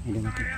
May dumating.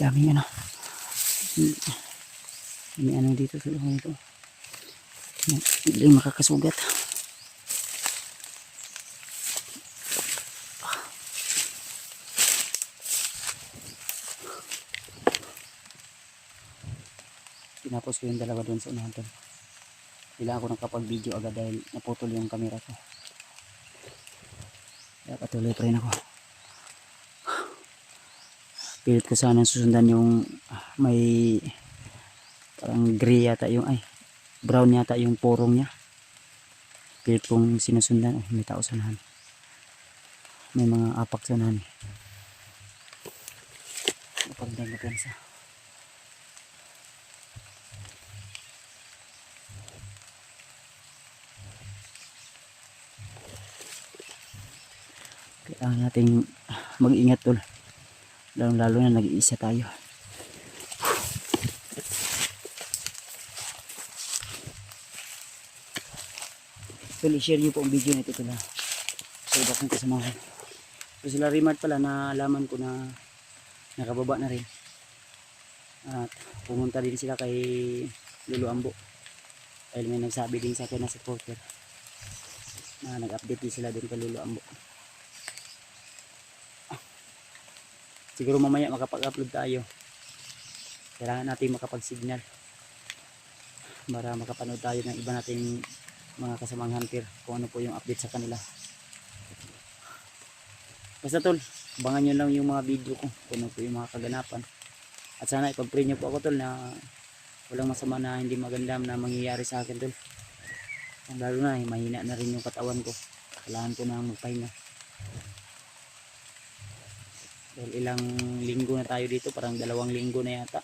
Daming ano. May ano dito sa loob nito. Hindi makakasugat. Tinapos ko yung dalawa doon sa unahan doon. Bila ako nakapag-video agad dahil naputol yung camera ko. Kaya patuloy pa rin ako. Pilit ko sana susundan yung may parang gray yata yung brown yata yung porong niya. Pilit kong sinusundan. May tao sa unahan. May mga apak sa unahan. Napagdan na plansa. Kailangan nating mag-ingat tol. Lalo na nag-iisa tayo. So, i-share nyo po ang video nito pala. So, iba kong kasamahan. So, sila Rimart pala, naalaman ko na nakababa na rin. At pumunta din sila kay Lolo Ambo. Dahil may nagsabi din sa akin na supporter na nag-update din sila din kay Lolo Ambo. Siguro mamaya makapag-upload tayo. Kailangan natin makapag-signal para makapanood tayo ng iba nating mga kasamang hunter kung ano po yung update sa kanila. Basta tol, abangan nyo lang yung mga video ko kung ano po yung mga kaganapan. At sana ipag-pray nyo po ako tol na walang masama na hindi maganda na mangyayari sa akin tol. Lalo na mahina na rin yung katawan ko. Kailangan ko na magpahinga. Dahil ilang linggo na tayo dito, parang 2 linggo na yata.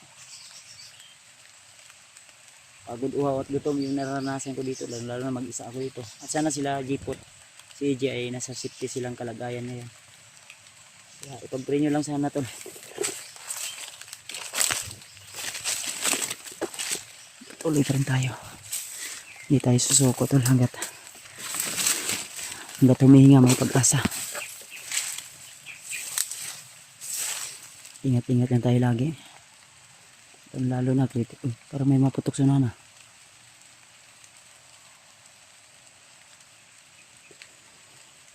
Pagod, uhaw at gutom yung naranasan ko dito, lalo na mag-isa ako dito. At sana sila Jipot, si EJ ay nasa safety silang kalagayan ngayon. Kaya ipag-pray nyo lang sana tol. Tuloy pa rin tayo. Hindi tayo susuko tol hanggat humihinga may pag-asa. Ingat-ingat lang tayo lagi. Lalo na critical. Para may maputok sa nana.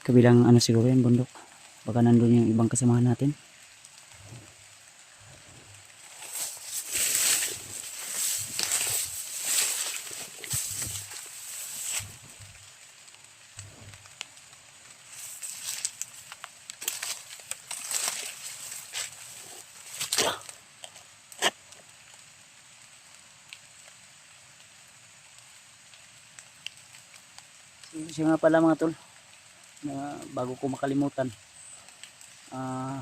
Kabilang ano siguro yan, bundok. Baka nandun yung ibang kasamahan natin. Siya nga pala mga tol, na bago ko makalimutan,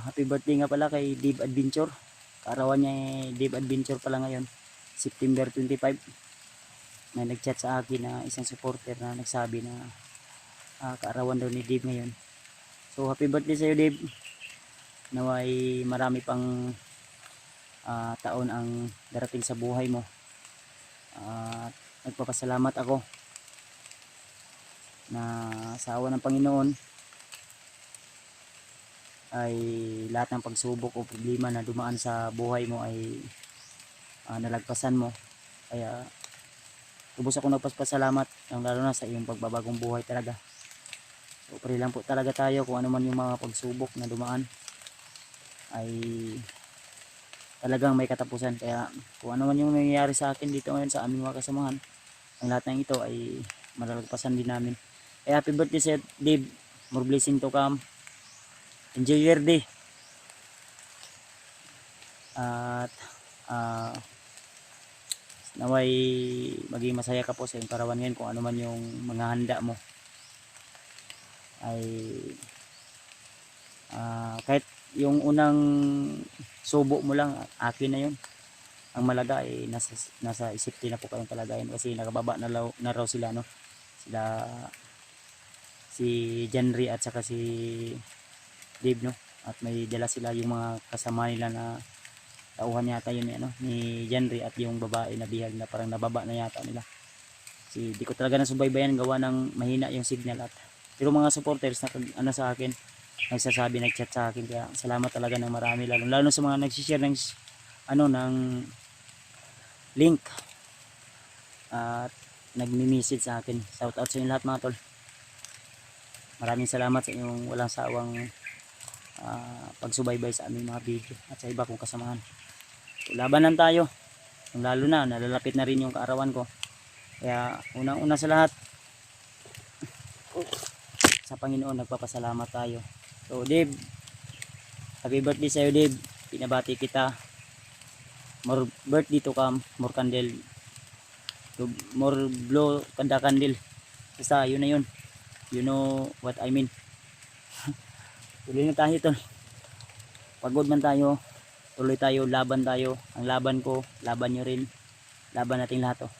happy birthday nga pala kay Dave Adventure. Kaarawan niya Dave Adventure pala ngayon, September 25. May nagchat sa akin na isang supporter na nagsabi na kaarawan daw ni Dave ngayon. So happy birthday sa iyo Dave, naway marami pang taon ang darating sa buhay mo. Nagpapasalamat ako na sa awa ng Panginoon ay lahat ng pagsubok o problema na dumaan sa buhay mo ay nalagpasan mo. Kaya lubos ako nagpapasalamat, lalo na sa iyong pagbabagong buhay talaga. So pray lang po talaga tayo kung ano man yung mga pagsubok na dumaan ay talagang may katapusan. Kaya kung ano man yung nangyayari sa akin dito ngayon sa aming mga kasamahan, ang lahat ng ito ay malalagpasan din namin. Kaya happy birthday sa Dave. More blessing to come. Enjoy your day. At naway maging masaya ka po sa iyong karawan ngayon kung ano man yung mga handa mo ay kahit yung unang subo mo lang akin na yun. Ang malaga ay nasa safety na po kayong kalagayan kasi nakababa na raw sila, no, sila si Jenry at saka si Dave, no, at may dala sila yung mga kasama nila na tauhan yata yun, ano, ni Jenry at yung babae na bihag na parang nababa na yata nila. Si di ko talaga nasubaybayan gawa ng mahina yung signal at pero mga supporters na ano sa akin nagsasabi, nagchat sa akin, kaya salamat talaga ng marami, lalo sa mga nagsishare ng ano ng link at nagmi-message sa akin. Shout out sa inyo lahat mga tol. Maraming salamat sa inyong walang sawang pagsubaybay sa aming mga video at sa iba kong kasamahan. Labanan tayo, lalo na nalalapit na rin yung kaarawan ko, kaya unang-una sa lahat sa Panginoon nagpapasalamat tayo. So Dave, happy birthday sa iyo Dave, pinabati kita. More birthday to come, more candle, more blow kada candle, basta yun na yun, you know what I mean. Tuloy na tayo tol, pagod man tayo, tuloy tayo, laban tayo. Ang laban ko, laban nyo rin, laban natin lahat oh.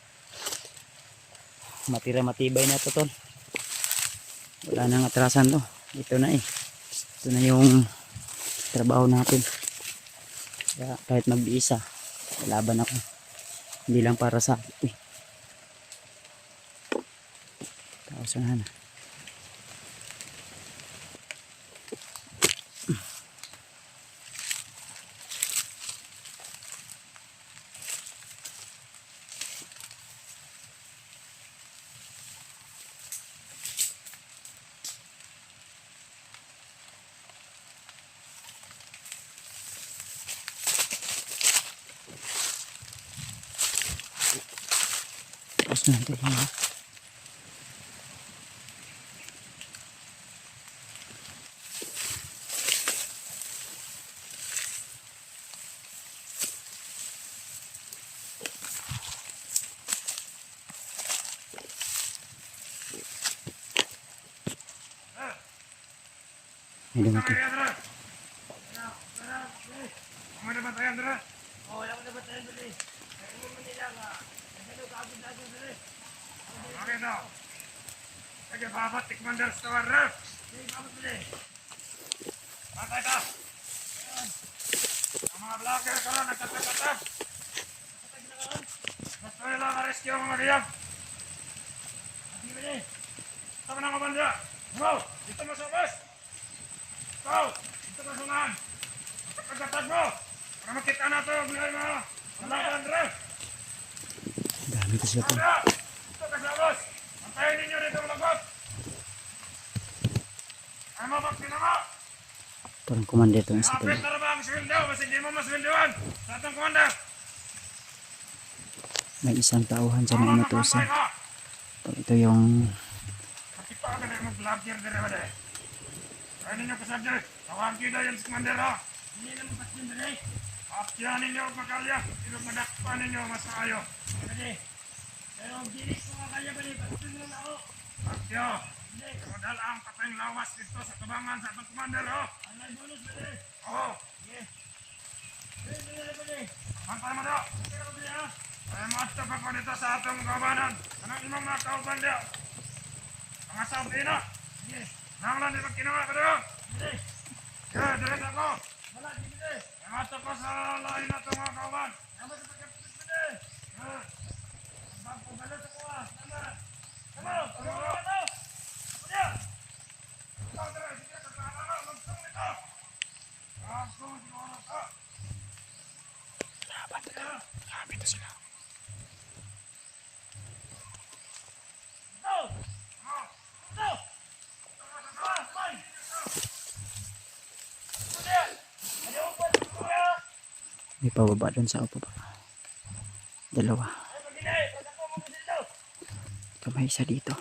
Matira matibay na to tol, wala nang atrasan to, ito na ito na yung trabaho natin. Kaya kahit mag-iisa laban ako, hindi lang para sa akin kausahan. Tapos natin yun. Hindi natin. Lagi babat tikmandar setawar ref. Pantai dah. Sama belakang kalau nak kata-kata. Betul lah rescue sama dia. Ini. Sama nama banda. Mau, kita masuk bos. Kau, kita masukan. Kata-kata mo. Para kita na to, bilang mo. Laban ref. Dami ko sila tol. Kita kasih bos. Antayin ninyo dito lagot. Ano ba kinama? Parang commander to sa tol. Kapit na ba ang sweldo? Basta hindi mo masweldoan. Sa atong komanda. May isang tauhan sa na inutusan. Ito yung Kita ka na yung vlogger din naman eh. Kaya ninyo kasadya. Tawag kita yan sa komanda ha. Hindi na mapasin din eh. Akya ninyo makalya. Ilog madakpa ninyo mas maayo. Pero ang gilis ko makalya ba ni pasin na ako. Akya. Modal ang katayang lawas dito sa tabangan sa atong commander ho. Ang bonus ba din? Oo. Pantay mo daw. Ay mato pa ko dito sa atong kabanan. Anong imong mga kauban daw? Mga sabi na. Nanglan di magkinawa ka daw. Kaya direct ako. Wala di bide. Ay mato ko sa lain na itong mga kauban. Nama sa pagkapit bide. Bangko balo sa kuha. Nama. Nama. Ano mo ito? Ano? Ikaw tara. Sige sa kanan. Magsong ito. Magsong siguro ka. laban to tol. Grabe to sila. May pababa doon sa upo pa. Dalawa. Ito may isa dito.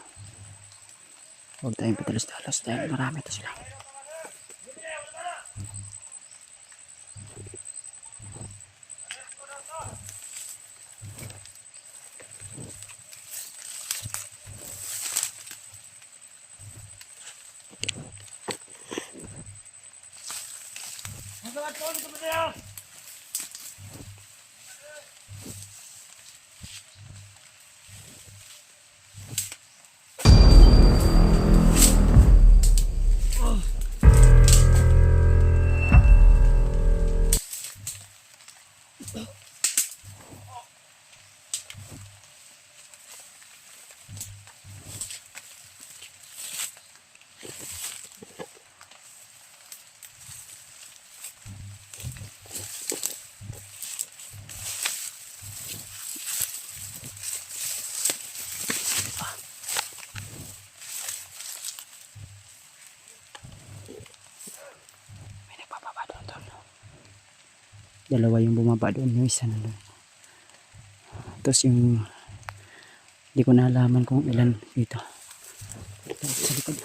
Huwag tayong patalos-talos dahil marami to sila. mga tol, ito ba niya? May nagpapaba doon, tol. Dalawa yung bumaba doon, yung isa na doon. Tapos yung hindi ko nalaman kung ilan dito. Sa likod.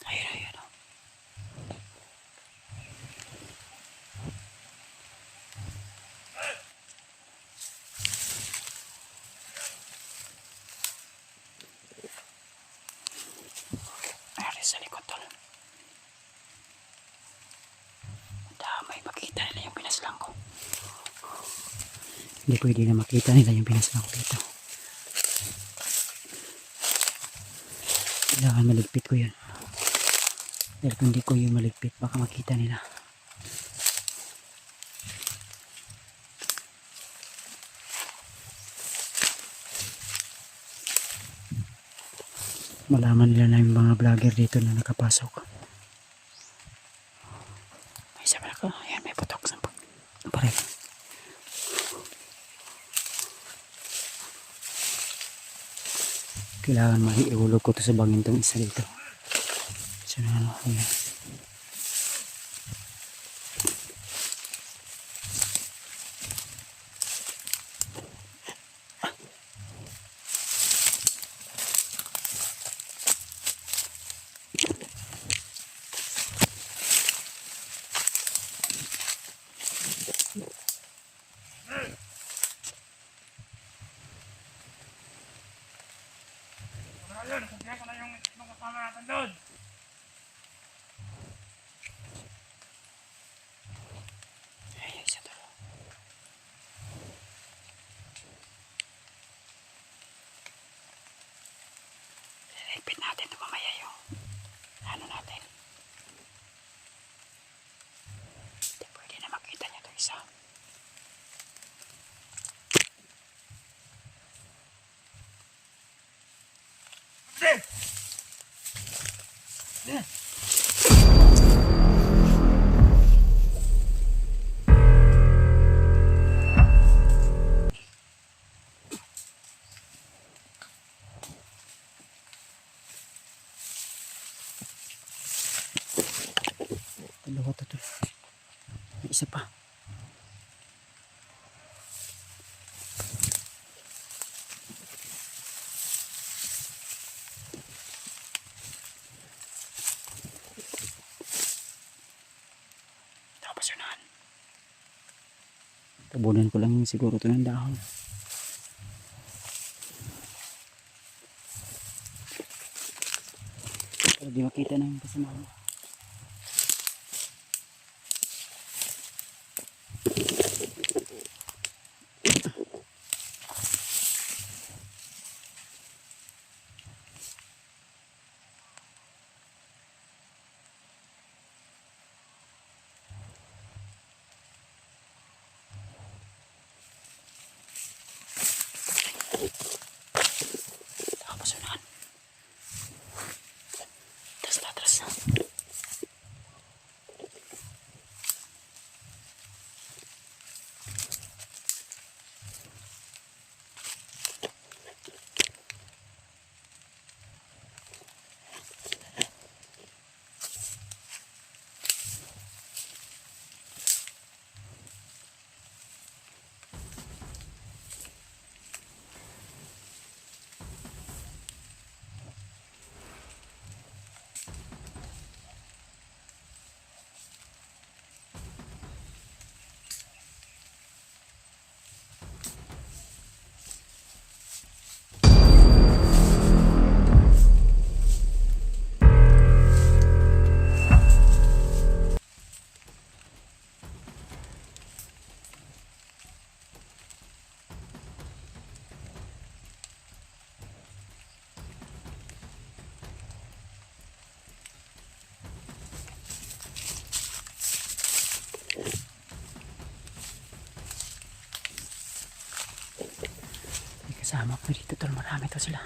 Ayun, ayun. Ayun, sa likod, tol. Damay, makita nila yung pinaslang ko. Hindi pwede na makita nila yung pinaslang ko dito. Kailangan maligpit ko yun. Dahil kung hindi ko yung maligpit, baka makita nila. Malaman nila na yung mga vlogger dito na nakapasok. May isa pala ko. Ayan, may putok sa parel. Kailangan maiulog ko to sa bangin tong isa dito. So, ano, ayan. Ayun, sabihan ko na yung mga kasama natin doon. Ayan, isa to. Iligpit natin ito mamaya yung ano natin. Hindi pwede na makita niya ito isa. Sige! Dalawa to tol. May isa pa. Tapos unahan. Tabunan ko lang siguro ito ng dahon. Para di makita na yung kasama mo. Tapos unahan. Atras na, atras na. Sama ko dito tol, marami to sila.